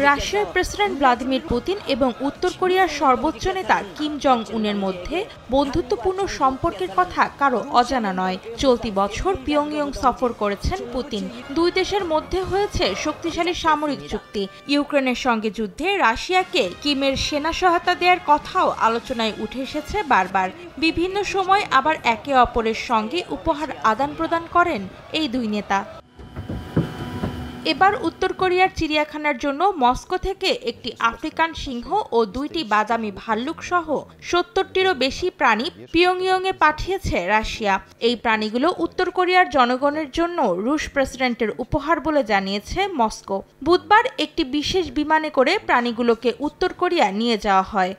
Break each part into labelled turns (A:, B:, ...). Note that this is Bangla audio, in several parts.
A: রাশিয়ার প্রেসিডেন্ট ভ্লাদিমির পুতিন এবং উত্তর কোরিয়ার সর্বোচ্চ নেতা কিম জং উনের মধ্যে বন্ধুত্বপূর্ণ সম্পর্কের কথা কারো অজানা নয়। চলতি বছর পিয়ংইয়ং সফর করেছেন পুতিন। দুই দেশের মধ্যে হয়েছে শক্তিশালী সামরিক চুক্তি। ইউক্রেনের সঙ্গে যুদ্ধে রাশিয়াকে কিমের সেনা সহায়তা দেওয়ার কথাও আলোচনায় উঠে এসেছে বারবার। বিভিন্ন সময় আবার একে অপরের সঙ্গে উপহার আদান প্রদান করেন এই দুই নেতা। এবার উত্তর কোরিয়ার চিড়িয়াখানার জন্য মস্কো থেকে একটি আফ্রিকান সিংহ ও 2টি বাদামি ভাল্লুক সহ 70টিরও বেশি প্রাণী পিয়ংইয়ংয়ে পাঠিয়েছে রাশিয়া। এই প্রাণীগুলো উত্তর কোরিয়ার জনগণের জন্য রুশ প্রেসিডেন্টের উপহার বলে জানিয়েছে মস্কো। বুধবার একটি বিশেষ বিমানে করে প্রাণীগুলোকে উত্তর কোরিয়া নিয়ে যাওয়া হয়।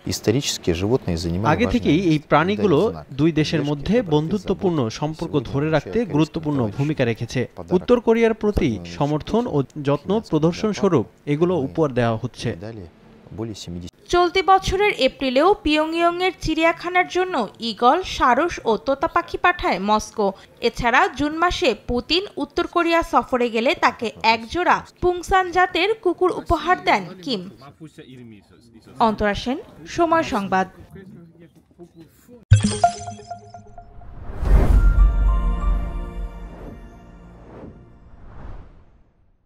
B: আগে থেকেই এই প্রাণীগুলো দুই দেশের মধ্যে বন্ধুত্বপূর্ণ সম্পর্ক ধরে রাখতে গুরুত্বপূর্ণ ভূমিকা রেখেছে। উত্তর কোরিয়ার প্রতি সমর্থন ও যত্ন প্রদর্শন স্বরূপ এগুলো উপহার দেওয়া হচ্ছে।
A: চলতি বছরের এপ্রিলেও পিয়ংইয়ংয়ের চিড়িয়াখানার জন্য ঈগল, সারস ও তোতা পাখি পাঠায় মস্কো। এছাড়া জুন মাসে পুতিন উত্তর কোরিয়া সফরে গেলে তাকে একজোড়া পুংসান জাতের কুকুর উপহার দেন কিম। অন্তরা সেন, সময় সংবাদ।